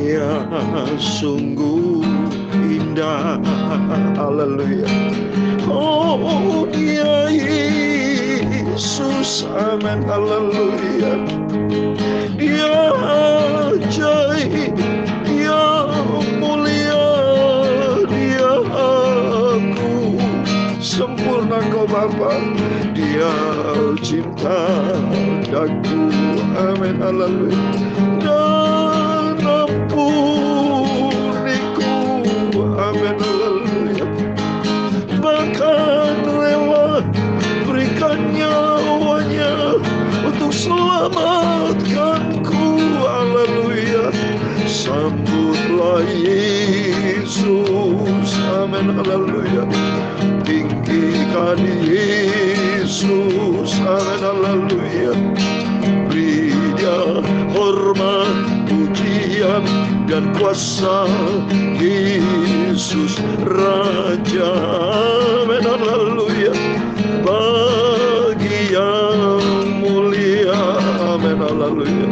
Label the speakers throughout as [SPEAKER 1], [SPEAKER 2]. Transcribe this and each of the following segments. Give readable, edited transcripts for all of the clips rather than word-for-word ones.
[SPEAKER 1] Dia sungguh indah. Haleluya. Oh, Dia Yesus. Amin. Haleluya. Dia ajaib, Dia mulia, Dia aku sempurna Kau Bapa. Dia cinta daku. Amin. Haleluya. Dan ampuniku. Amin. Haleluya. Bahkan rela berikan nyawanya untuk selamatkanku. Haleluya. Sambutlah Yesus. Amin. Haleluya. Tinggikan Yesus. Amin. Haleluya. Beri Dia hormat, pujian dan kuasa. Yesus Raja. Amin. Haleluya. Bagi yang mulia. Amin. Haleluya.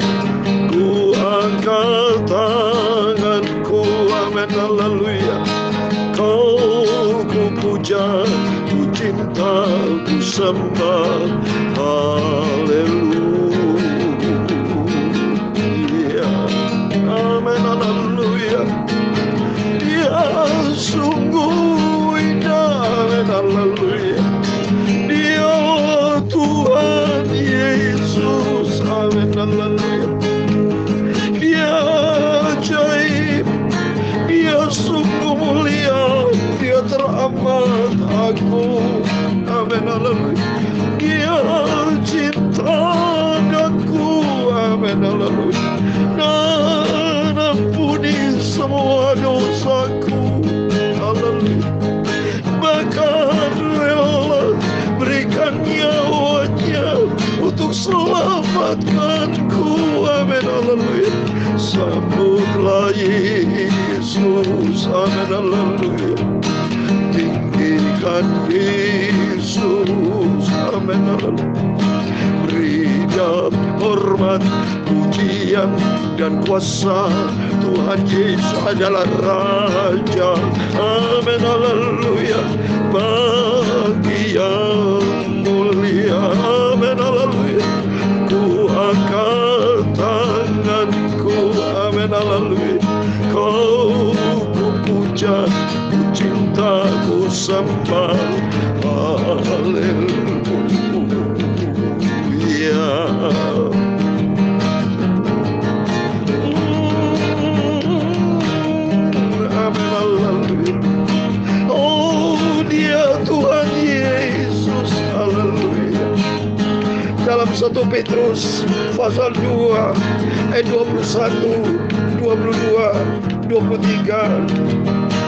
[SPEAKER 1] Ku angkat tanganku. Amin. Haleluya. Kau ku puja, ku cinta, ku sembah. Haleluya. Amin. Haleluya. Dia sungguh indah. Amin. Haleluya. Dia Tuhan Yesus. Amin. Haleluya. Dia ajaib, Dia sungguh mulia, Dia teramat agung. Amin. Haleluya. Dia cinta aku. Amin. Haleluya. Dan ampuni semua dosaku. Haleluya. Bahkan rela berikan nyawanya untuk selamatkanku. Amin. Haleluya. Sambutlah Yesus. Amin. Haleluya. Tinggikan Yesus. Amin. Haleluya. Beri Dia hormat, pujian dan kuasa. Tuhan Yesus adalah Raja. Amin. Haleluya. Bagi yang mulia. Amin. Haleluya. Ku angkat tanganku. Amin. Haleluya. Kau ku puja, ku cinta, ku sembah. Haleluya. Amin. Haleluya. Oh, Dia Tuhan Yesus. Haleluya. Dalam 1 Petrus pasal 2 ayat 21, 22, 23.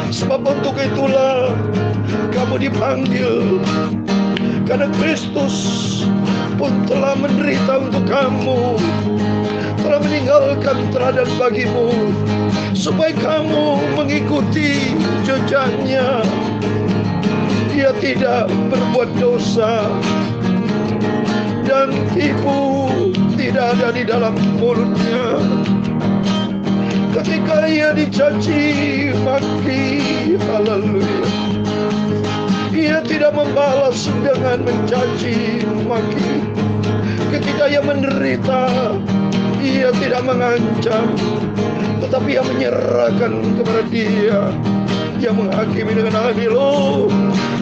[SPEAKER 1] Sebab untuk itulah kamu dipanggil, karena Kristus pun telah menderita untuk kamu, telah meninggalkan teladan bagimu, supaya kamu mengikuti jejaknya. Dia tidak berbuat dosa, dan tipu tidak ada di dalam mulutnya. Ketika Ia dicaci maki, haleluya, Ia tidak membalas dengan mencaci maki. Ketika Ia menderita, Ia tidak mengancam, tetapi Ia menyerahkan kepada Dia yang menghakimi dengan adil. Oh,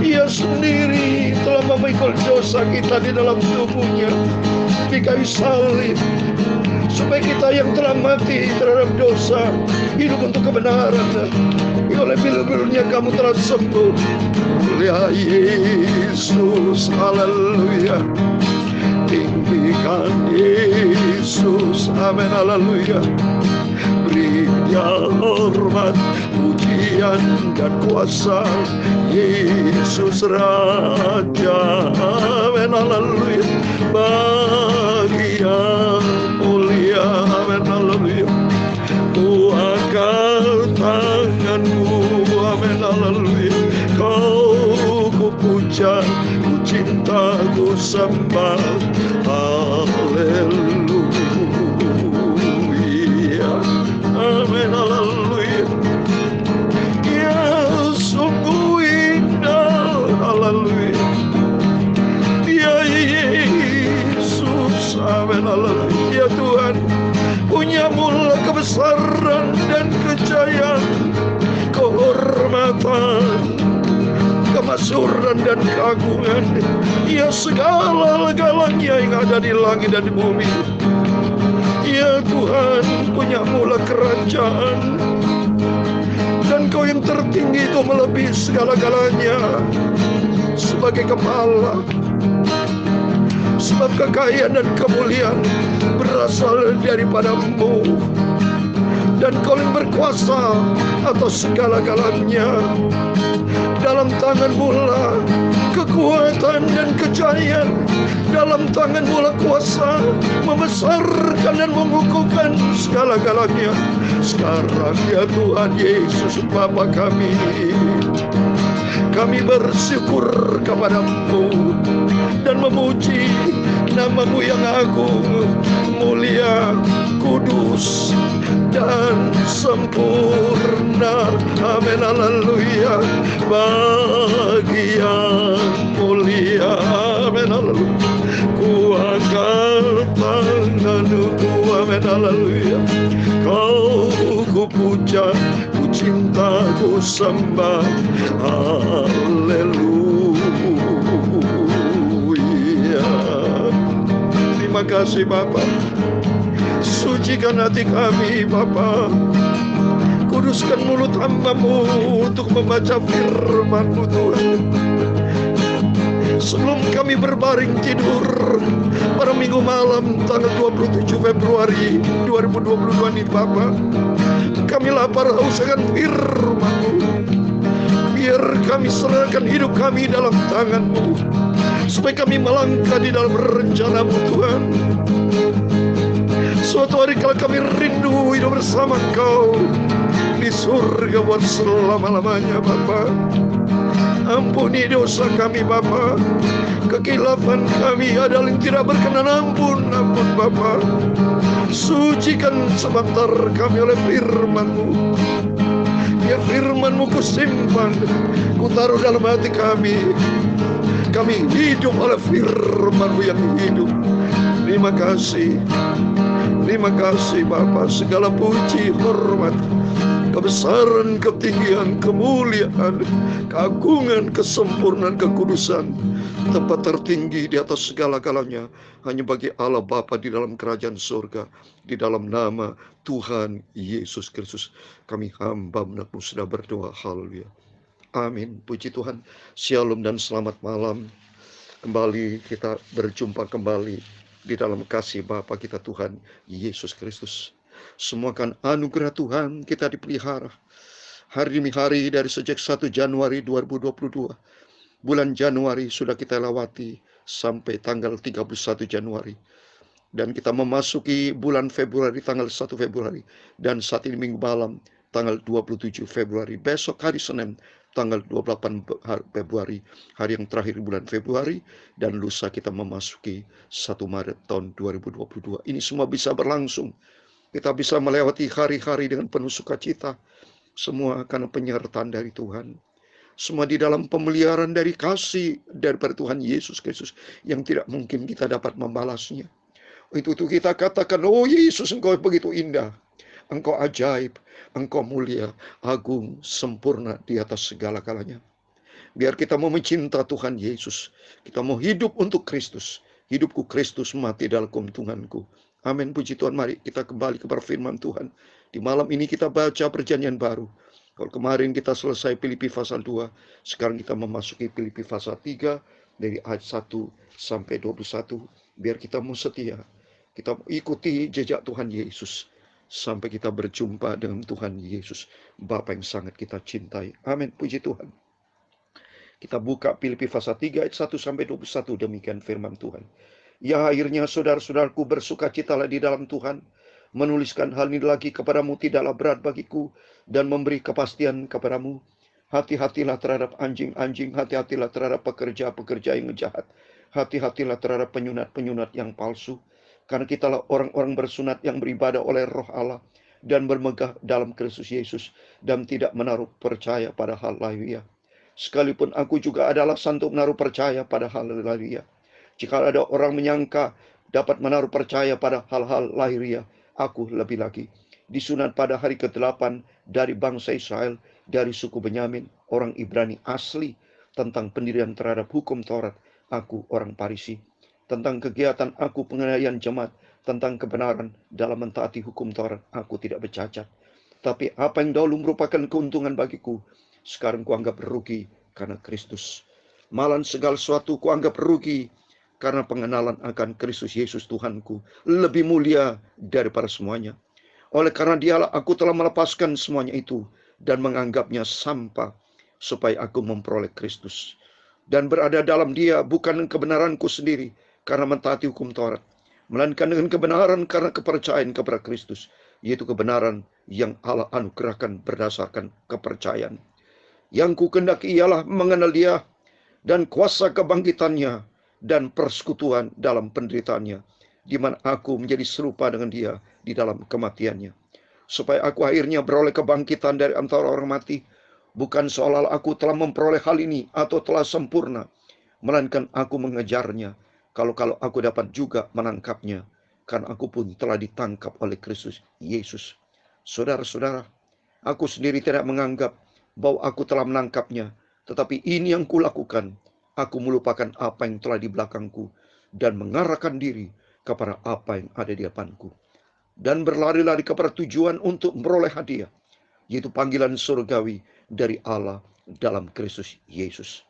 [SPEAKER 1] Ia sendiri telah memikul dosa kita di dalam tubuhnya di kayu salib, supaya kita yang telah mati terhadap dosa hidup untuk kebenaran. Oleh pilu-pilunya kamu telah sembuh. Ya Yesus. Haleluya. Tinggikan Yesus. Amin. Haleluya. Beri Dia hormat, pujian dan kuasa. Yesus Raja. Amin. Haleluya. Bagi yang mulia. Amin. Haleluya. Ku angkat tanganmu. Amin. Haleluya. Kau ku puja, ku cinta, ku sembah. Haleluya. Amin. Amin, haleluya. Ya sungguh indah, haleluya. Ya Yesus, amin, haleluya. Ya Tuhan, punya-Mu kebesaran dan kejayaan, kehormatan, kemasyhuran dan keagungan. Ya segala-galanya yang ada di langit dan di bumi. Ya Tuhan, punya-Mu kerajaan, dan Kau yang tertinggi itu melebihi segala-galanya. Sebagai kepala, sebab kekayaan dan kemuliaan berasal daripada-Mu, dan Kau yang berkuasa atas segala-galanya. Dalam tangan-Mu lah kekuatan dan kejayaan. Dalam tangan-Mu lah kuasa membesarkan dan mengukuhkan segala-galanya. Sekarang ya Tuhan Yesus Bapa kami bersyukur kepada-Mu dan memuji nama-Mu yang agung, mulia, kudus, dan sempurna. Amin, haleluya. Bagi yang mulia, amin, haleluya. Ku angkat tangan-Ku, amin, haleluya. Kau ku puja, ku cinta, ku sembah, haleluya. Terima kasih Bapa. Sucikan hati kami Bapa. Kuduskan mulut hamba-Mu untuk membaca firman-Mu Tuhan. Sebelum kami berbaring tidur pada minggu malam tanggal 27 Februari 2022 ini Bapa, kami lapar haus akan firman-Mu. Biar kami serahkan hidup kami dalam tangan-Mu, supaya kami melangkah di dalam rencana-Mu Tuhan. Suatu hari kalau kami rindu hidup bersama Kau di surga buat selama-lamanya Bapa. Ampuni dosa kami Bapa. Kekilapan kami adalah yang tidak berkenan, ampun Bapa. Sucikan sebentar kami oleh firman-Mu. Biar firman-Mu kusimpan, ku taruh dalam hati kami. Kami hidup oleh firman-Mu yang hidup. Terima kasih Bapa. Segala puji, hormat, kebesaran, ketinggian, kemuliaan, keagungan, kesempurnaan, kekudusan, tempat tertinggi di atas segala-galanya hanya bagi Allah Bapa di dalam kerajaan surga, di dalam nama Tuhan Yesus Kristus. Kami hamba benar-benar sudah berdoa. Haleluya. Amin. Puji Tuhan. Shalom dan selamat malam. Kembali kita berjumpa kembali di dalam kasih Bapa kita Tuhan Yesus Kristus. Semua kan anugerah Tuhan kita dipelihara hari demi hari dari sejak 1 Januari 2022. Bulan Januari sudah kita lewati sampai tanggal 31 Januari. Dan kita memasuki bulan Februari tanggal 1 Februari. Dan saat ini minggu malam tanggal 27 Februari. Besok hari Senin tanggal 28 Februari, hari yang terakhir bulan Februari, dan lusa kita memasuki 1 Maret tahun 2022. Ini semua bisa berlangsung. Kita bisa melewati hari-hari dengan penuh sukacita. Semua karena penyertaan dari Tuhan. Semua di dalam pemeliharaan dari kasih daripada Tuhan Yesus Kristus yang tidak mungkin kita dapat membalasnya. Itu kita katakan, oh Yesus, Engkau begitu indah. Engkau ajaib, Engkau mulia, agung, sempurna di atas segala-galanya. Biar kita mau mencinta Tuhan Yesus. Kita mau hidup untuk Kristus. Hidupku Kristus, mati dalam keuntunganku. Amin. Puji Tuhan. Mari kita kembali kepada firman Tuhan. Di malam ini kita baca perjanjian baru. Kalau kemarin kita selesai Filipi pasal 2. Sekarang kita memasuki Filipi pasal 3. Dari ayat 1 sampai 21. Biar kita mau setia. Kita ikuti jejak Tuhan Yesus. Sampai kita berjumpa dengan Tuhan Yesus, Bapa yang sangat kita cintai. Amin. Puji Tuhan. Kita buka Filipi pasal 3 ayat 1 sampai 21. Demikian firman Tuhan. Ya akhirnya saudara-saudaraku, bersukacitalah di dalam Tuhan. Menuliskan hal ini lagi kepadamu tidaklah berat bagiku, dan memberi kepastian kepadamu. Hati-hatilah terhadap anjing-anjing, hati-hatilah terhadap pekerja-pekerja yang jahat. Hati-hatilah terhadap penyunat-penyunat yang palsu. Karena kitalah orang-orang bersunat yang beribadah oleh roh Allah, dan bermegah dalam Kristus Yesus dan tidak menaruh percaya pada hal lahiriah. Sekalipun aku juga ada alasan untuk menaruh percaya pada hal lahiriah. Jika ada orang menyangka dapat menaruh percaya pada hal-hal lahiriah, aku lebih lagi. Disunat pada hari ke-8 dari bangsa Israel, dari suku Benyamin, orang Ibrani asli, tentang pendirian terhadap hukum Taurat, aku orang Parisi. Tentang kegiatan aku penganiayaan jemaat, tentang kebenaran dalam mentaati hukum Taurat, aku tidak bercacat. Tapi apa yang dahulu merupakan keuntungan bagiku, sekarang kuanggap rugi karena Kristus. Malah segala sesuatu kuanggap rugi karena pengenalan akan Kristus Yesus Tuhanku lebih mulia daripada semuanya. Oleh karena dialah aku telah melepaskan semuanya itu dan menganggapnya sampah supaya aku memperoleh Kristus dan berada dalam dia, bukan kebenaranku sendiri karena mentaati hukum Taurat, melainkan dengan kebenaran karena kepercayaan kepada Kristus, yaitu kebenaran yang Allah anugerahkan berdasarkan kepercayaan. Yang ku kehendaki ialah mengenal dia dan kuasa kebangkitannya dan persekutuan dalam penderitaannya, di mana aku menjadi serupa dengan dia di dalam kematiannya, supaya aku akhirnya beroleh kebangkitan dari antara orang mati. Bukan seolah aku telah memperoleh hal ini atau telah sempurna, melainkan aku mengejarnya, kalau aku dapat juga menangkapnya, karena aku pun telah ditangkap oleh Kristus Yesus. Saudara-saudara, aku sendiri tidak menganggap bahwa aku telah menangkapnya, tetapi ini yang kulakukan, aku melupakan apa yang telah di belakangku dan mengarahkan diri kepada apa yang ada di depanku, dan berlari-lari kepada tujuan untuk memperoleh hadiah, yaitu panggilan surgawi dari Allah dalam Kristus Yesus.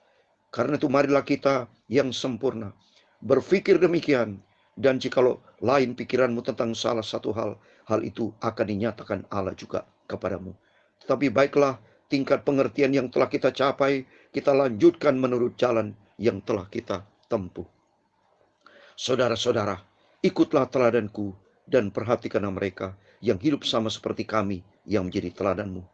[SPEAKER 1] Karena itu marilah kita yang sempurna berpikir demikian, dan jikalau lain pikiranmu tentang salah satu hal itu akan dinyatakan Allah juga kepadamu. Tetapi baiklah, tingkat pengertian yang telah kita capai, kita lanjutkan menurut jalan yang telah kita tempuh. Saudara-saudara, ikutlah teladanku dan perhatikanlah mereka yang hidup sama seperti kami yang menjadi teladanmu.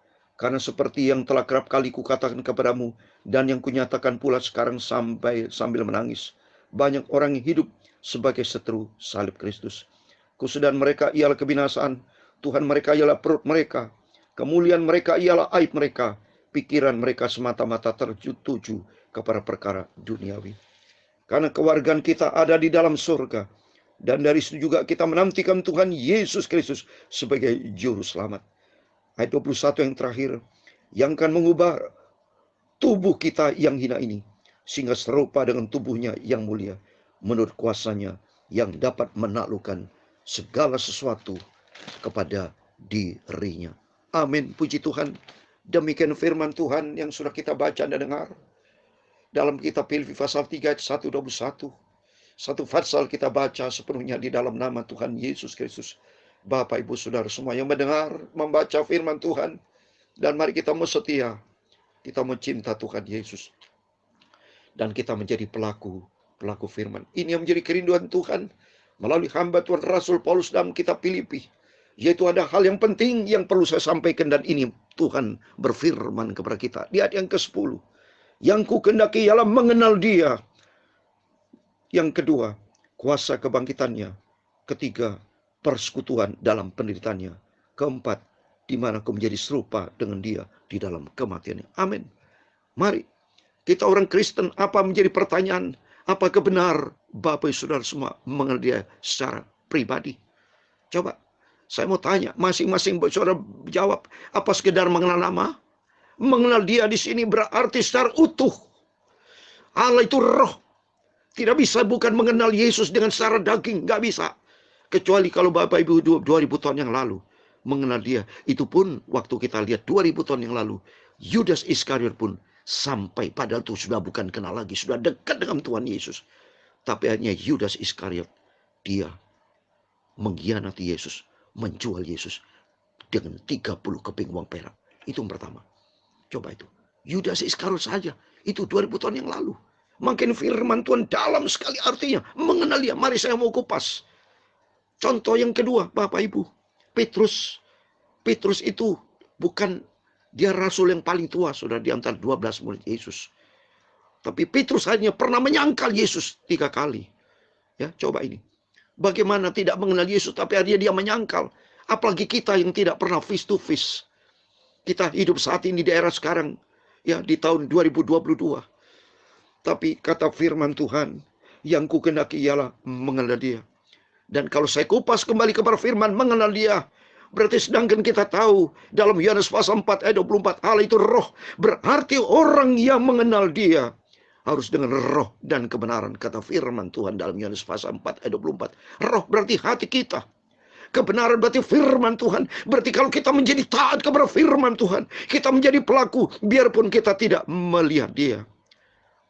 [SPEAKER 1] Karena seperti yang telah kerap kali kukatakan kepadamu dan yang kunyatakan pula sekarang sambil menangis, banyak orang yang hidup sebagai seteru salib Kristus. Kesudahan mereka ialah kebinasaan, Tuhan mereka ialah perut mereka, kemuliaan mereka ialah aib mereka, pikiran mereka semata-mata tertuju kepada perkara duniawi. Karena kewargaan kita ada di dalam surga, dan dari situ juga kita menantikan Tuhan Yesus Kristus sebagai juru selamat. Ayat 21 yang terakhir, yang akan mengubah tubuh kita yang hina ini, sehingga serupa dengan tubuhnya yang mulia, menurut kuasanya yang dapat menaklukkan segala sesuatu kepada dirinya. Amin, puji Tuhan. Demikian firman Tuhan yang sudah kita baca dan dengar dalam kitab Filipi pasal 3 ayat 1-21. Satu pasal kita baca sepenuhnya di dalam nama Tuhan Yesus Kristus. Bapak, Ibu, Saudara semua yang mendengar, membaca firman Tuhan, dan mari kita mau setia, kita mau cinta Tuhan Yesus, dan kita menjadi pelaku firman. Ini yang menjadi kerinduan Tuhan melalui hamba Tuhan Rasul Paulus dalam kitab Filipi, yaitu ada hal yang penting yang perlu saya sampaikan, dan ini Tuhan berfirman kepada kita di ayat yang ke-10. Yang ku kehendaki ialah mengenal dia. Yang kedua, kuasa kebangkitannya. Ketiga, persekutuan dalam penderitaannya. Keempat, di mana aku menjadi serupa dengan dia di dalam kematiannya. Amin. Mari, kita orang Kristen, apa menjadi pertanyaan? Apakah benar Bapak Saudara semua mengenal dia secara pribadi? Coba, saya mau tanya, masing-masing saudara jawab, apa sekedar mengenal nama? Mengenal dia di sini berarti secara utuh. Allah itu roh. Tidak bisa bukan mengenal Yesus dengan secara daging, nggak bisa. Kecuali kalau Bapak Ibu 2000 tahun yang lalu mengenal dia. Itu pun waktu kita lihat 2000 tahun yang lalu, Yudas Iskariot pun sampai padahal itu sudah bukan kenal lagi, sudah dekat dengan Tuhan Yesus. Tapi hanya Yudas Iskariot, dia mengkhianati Yesus, menjual Yesus dengan 30 keping uang perak. Itu yang pertama. Coba itu. Yudas Iskariot saja, itu 2000 tahun yang lalu. Makin firman Tuhan dalam sekali artinya. Mengenal dia. Mari saya mau kupas. Contoh yang kedua, Bapak Ibu. Petrus. Petrus itu bukan dia rasul yang paling tua, sudah di antara 12 murid Yesus. Tapi Petrus hanya pernah menyangkal Yesus 3 kali. Ya, coba ini. Bagaimana tidak mengenal Yesus, tapi akhirnya dia menyangkal. Apalagi kita yang tidak pernah face to face. Kita hidup saat ini di era sekarang, ya di tahun 2022. Tapi kata firman Tuhan, yang ku kehendaki ialah mengenal Dia. Dan kalau saya kupas kembali kepada firman mengenal Dia, berarti sedangkan kita tahu dalam Yohanes pasal 4 ayat 24, Allah itu roh. Berarti orang yang mengenal Dia harus dengan roh dan kebenaran. Kata firman Tuhan dalam Yohanes pasal 4 ayat 24. Roh berarti hati kita. Kebenaran berarti firman Tuhan. Berarti kalau kita menjadi taat kepada firman Tuhan, kita menjadi pelaku, biarpun kita tidak melihat Dia,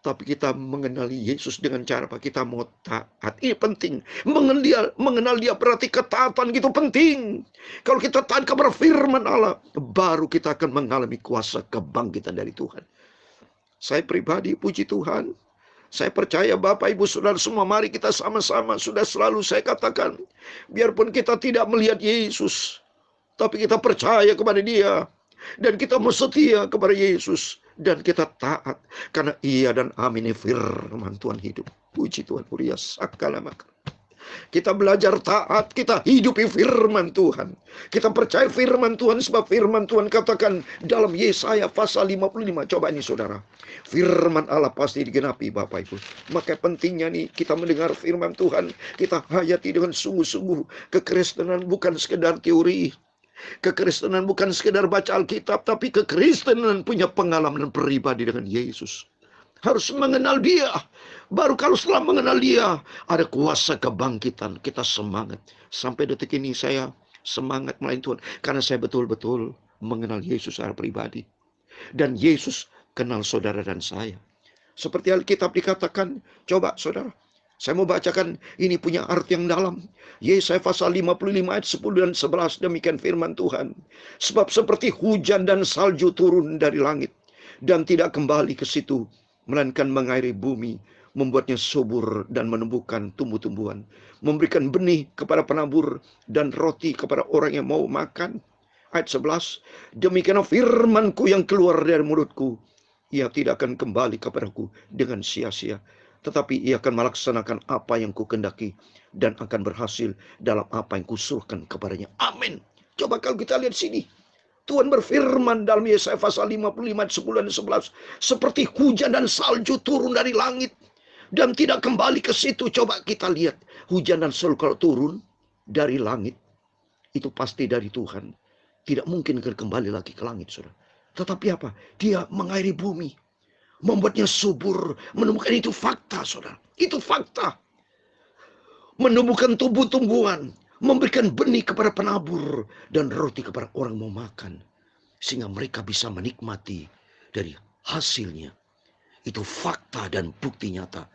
[SPEAKER 1] tapi kita mengenali Yesus dengan cara apa? Kita mau taat. Ini penting. Mengenal dia berarti ketaatan gitu penting. Kalau kita taat kepada firman Allah, baru kita akan mengalami kuasa kebangkitan dari Tuhan. Saya pribadi, puji Tuhan, saya percaya Bapak Ibu Saudara semua, mari kita sama-sama, sudah selalu saya katakan, biarpun kita tidak melihat Yesus, tapi kita percaya kepada Dia, dan kita mau setia kepada Yesus, dan kita taat, karena iya dan amin firman Tuhan hidup. Puji Tuhan, Uria Sakala Maka. Kita belajar taat, kita hidupi firman Tuhan. Kita percaya firman Tuhan, sebab firman Tuhan katakan dalam Yesaya pasal 55. Coba ini saudara, firman Allah pasti digenapi Bapak Ibu. Maka pentingnya nih kita mendengar firman Tuhan, kita hayati dengan sungguh-sungguh. Kekristenan bukan sekedar teori. Kekristenan bukan sekedar baca Alkitab, tapi kekristenan punya pengalaman pribadi dengan Yesus. Harus mengenal Dia. Baru kalau setelah mengenal Dia, ada kuasa kebangkitan. Kita semangat. Sampai detik ini saya semangat melayani Tuhan. Karena saya betul-betul mengenal Yesus secara pribadi. Dan Yesus kenal saudara dan saya. Seperti Alkitab dikatakan, coba saudara, saya mau bacakan, ini punya arti yang dalam. Yesaya pasal 55 ayat 10 dan 11, demikian firman Tuhan. Sebab seperti hujan dan salju turun dari langit, dan tidak kembali ke situ, melainkan mengairi bumi, membuatnya subur dan menumbuhkan tumbuh-tumbuhan, memberikan benih kepada penabur, dan roti kepada orang yang mau makan. Ayat 11, demikian firmanku yang keluar dari mulutku, ia tidak akan kembali kepadaku dengan sia-sia, tetapi ia akan melaksanakan apa yang kukehendaki dan akan berhasil dalam apa yang kusuruhkan kepadanya. Amin. Coba kalau kita lihat sini. Tuhan berfirman dalam Yesaya pasal 55 ayat 10 dan 11. Seperti hujan dan salju turun dari langit dan tidak kembali ke situ. Coba kita lihat. Hujan dan salju kalau turun dari langit, itu pasti dari Tuhan. Tidak mungkin kembali lagi ke langit, saudara. Tetapi apa? Dia mengairi bumi, membuatnya subur, menumbuhkan. Itu fakta, saudara. Itu fakta. Menumbuhkan tumbuh-tumbuhan, memberikan benih kepada penabur, dan roti kepada orang mau makan. Sehingga mereka bisa menikmati dari hasilnya. Itu fakta dan bukti nyata.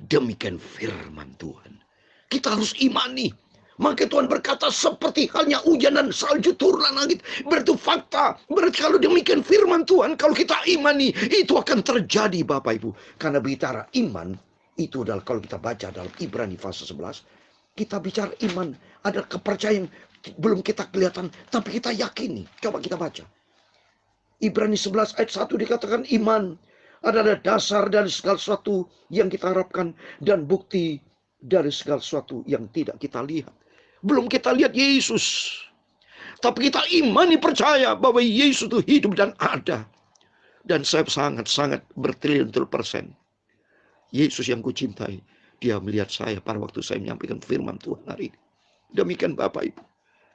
[SPEAKER 1] Demikian firman Tuhan. Kita harus imani. Maka Tuhan berkata seperti halnya hujan dan salju turun dari langit. Berarti fakta. Berarti kalau demikian firman Tuhan, kalau kita imani, itu akan terjadi Bapak Ibu. Karena bicara iman, itu adalah kalau kita baca dalam Ibrani pasal 11. Kita bicara iman, ada kepercayaan belum kita kelihatan, tapi kita yakini. Coba kita baca. Ibrani 11 ayat 1 dikatakan iman adalah dasar dari segala sesuatu yang kita harapkan dan bukti dari segala sesuatu yang tidak kita lihat. Belum kita lihat Yesus, tapi kita imani percaya bahwa Yesus itu hidup dan ada. Dan saya sangat-sangat bertriliun-triliun %. Yesus yang kucintai, Dia melihat saya pada waktu saya menyampaikan firman Tuhan hari ini. Demikian Bapak Ibu,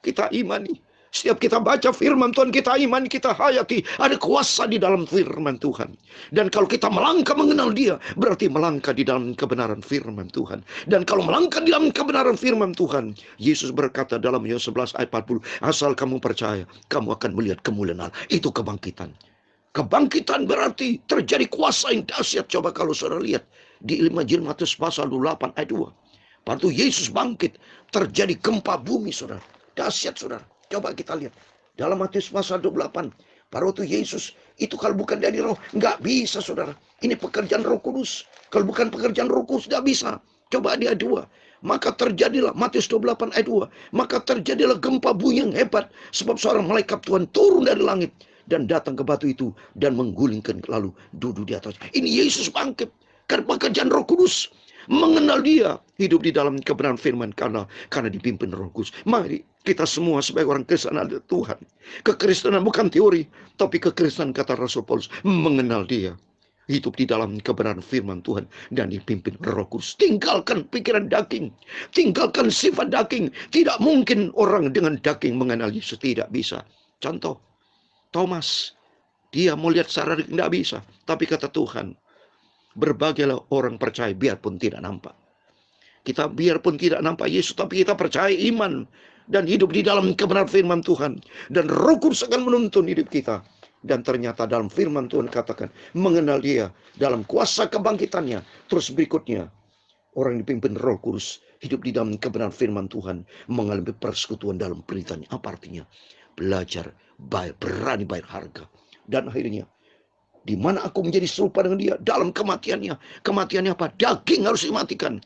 [SPEAKER 1] kita imani. Setiap kita baca firman Tuhan, kita imani, kita hayati. Ada kuasa di dalam firman Tuhan. Dan kalau kita melangkah mengenal Dia, berarti melangkah di dalam kebenaran firman Tuhan. Dan kalau melangkah di dalam kebenaran firman Tuhan, Yesus berkata dalam Yohanes 11 ayat 40, asal kamu percaya, kamu akan melihat kemuliaan Allah. Itu kebangkitan. Kebangkitan berarti terjadi kuasa yang dahsyat. Coba kalau saudara lihat di Injil Matius pasal 28 ayat 2. Waktu Yesus bangkit, terjadi gempa bumi, saudara. Dahsyat, saudara. Coba kita lihat. Dalam Matius pasal 28. Pada waktu Yesus, itu kalau bukan dari roh, nggak bisa, saudara. Ini pekerjaan Roh Kudus. Kalau bukan pekerjaan Roh Kudus, nggak bisa. Coba dia 2. Maka terjadilah, Matius 28 ayat 2. Maka terjadilah gempa bumi yang hebat. Sebab seorang malaikat Tuhan turun dari langit. Dan datang ke batu itu. Dan menggulingkan lalu duduk di atas. Ini Yesus bangkit. Karena pekerjaan Roh Kudus. mengenal Dia, hidup di dalam kebenaran firman karena dipimpin Roh Kudus. Mari kita semua sebagai orang Kristen ada Tuhan. Kekristenan bukan teori, tapi kekristenan kata Rasul Paulus, mengenal Dia, hidup di dalam kebenaran firman Tuhan dan dipimpin Roh Kudus. Tinggalkan pikiran daging, tinggalkan sifat daging. Tidak mungkin orang dengan daging mengenal Yesus, tidak bisa. Contoh, Thomas, dia mau lihat secara tidak bisa, tapi kata Tuhan, berbagailah orang percaya biarpun tidak nampak. Kita biarpun tidak nampak Yesus, tapi kita percaya iman dan hidup di dalam kebenaran firman Tuhan. Dan Roh Kudus akan menuntun hidup kita. Dan ternyata dalam firman Tuhan katakan, mengenal Dia dalam kuasa kebangkitannya. Terus berikutnya, orang dipimpin Roh Kudus, hidup di dalam kebenaran firman Tuhan, mengalami persekutuan dalam beritanya. Apa artinya? Belajar, berani bayar harga. Dan akhirnya, di mana aku menjadi serupa dengan Dia? Dalam kematiannya. Kematiannya apa? Daging harus dimatikan.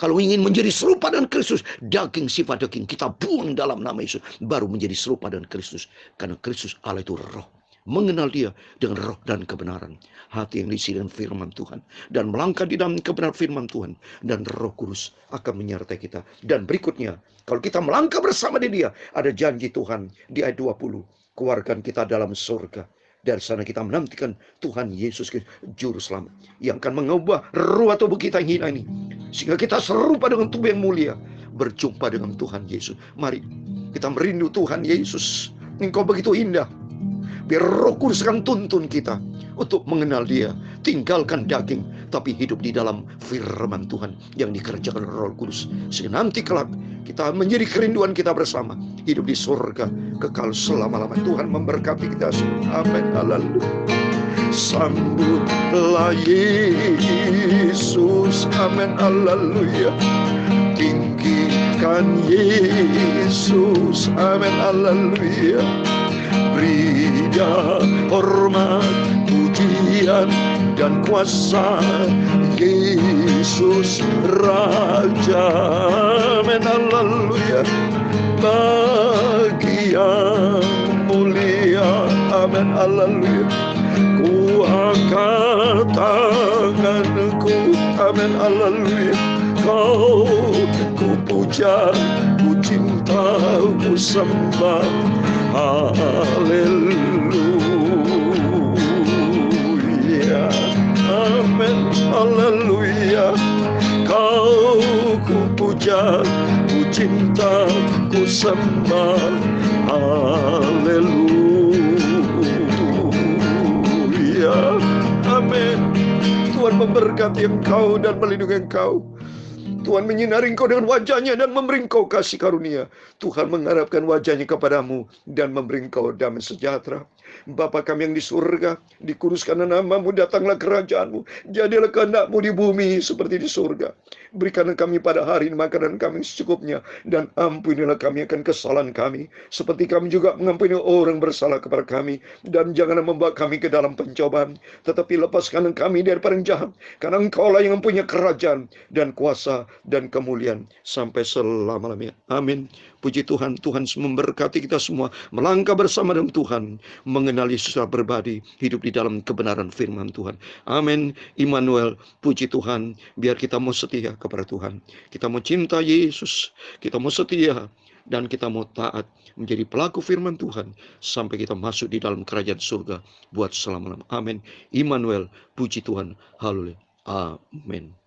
[SPEAKER 1] Kalau ingin menjadi serupa dengan Kristus, daging, sifat daging kita buang dalam nama Yesus, baru menjadi serupa dengan Kristus. Karena Kristus Allah itu roh. Mengenal Dia dengan roh dan kebenaran. Hati yang diisi dengan firman Tuhan. Dan melangkah di dalam kebenaran firman Tuhan. Dan Roh Kudus akan menyertai kita. Dan berikutnya, kalau kita melangkah bersama di Dia, ada janji Tuhan di ayat 20. Keluarkan kita dalam surga. Dari sana kita menantikan Tuhan Yesus Kristus, Juru Selamat, yang akan mengubah ruah tubuh kita yang hina ini, sehingga kita serupa dengan tubuh yang mulia, berjumpa dengan Tuhan Yesus. Mari kita merindu Tuhan Yesus. Engkau begitu indah. Biar Roh Kudus akan tuntun kita untuk mengenal Dia. Tinggalkan daging, tapi hidup di dalam firman Tuhan yang dikerjakan Roh Kudus. Sehingga nanti kelak kita menjadi kerinduan kita bersama, hidup di surga kekal selama-lama. Tuhan memberkati kita semua. Amin. Haleluya. Sambutlah Yesus. Amin. Haleluya. Tinggikan Yesus. Amin. Haleluya. Beri Dia hormat, pujian, dan kuasa, Yesus Raja. Amin. Haleluya. Bagi yang mulia. Amin. Haleluya. Ku angkat tanganku. Amin. Haleluya. Kau ku puja, ku cinta, ku sembah. Haleluya. Amin. Haleluya. Kau ku puja, ku cinta, ku sembah. Haleluya. Amin. Tuhan memberkati engkau dan melindungi engkau. Tuhan menyinari engkau dengan wajahnya dan memberi engkau kasih karunia. Tuhan mengharapkan wajahnya kepadamu dan memberi engkau damai sejahtera. Bapa kami yang di surga, dikuduskanlah namamu, datanglah kerajaanmu. Jadilah kehendak-mu di bumi seperti di surga. Berikanlah kami pada hari ini makanan kami secukupnya. Dan ampunilah kami akan kesalahan kami, seperti kami juga mengampuni orang bersalah kepada kami. Dan janganlah membawa kami ke dalam pencobaan, tetapi lepaskan kami daripada yang jahat. Karena engkaulah yang mempunyai kerajaan dan kuasa dan kemuliaan sampai selama-lamanya. Amin. Puji Tuhan, Tuhan memberkati kita semua melangkah bersama dengan Tuhan, mengenali secara pribadi, hidup di dalam kebenaran firman Tuhan. Amin. Immanuel, puji Tuhan, biar kita mau setia kepada Tuhan. Kita mau cinta Yesus, kita mau setia, dan kita mau taat menjadi pelaku firman Tuhan sampai kita masuk di dalam kerajaan surga buat selama-lamanya. Amin. Immanuel, puji Tuhan. Haleluya. Amin.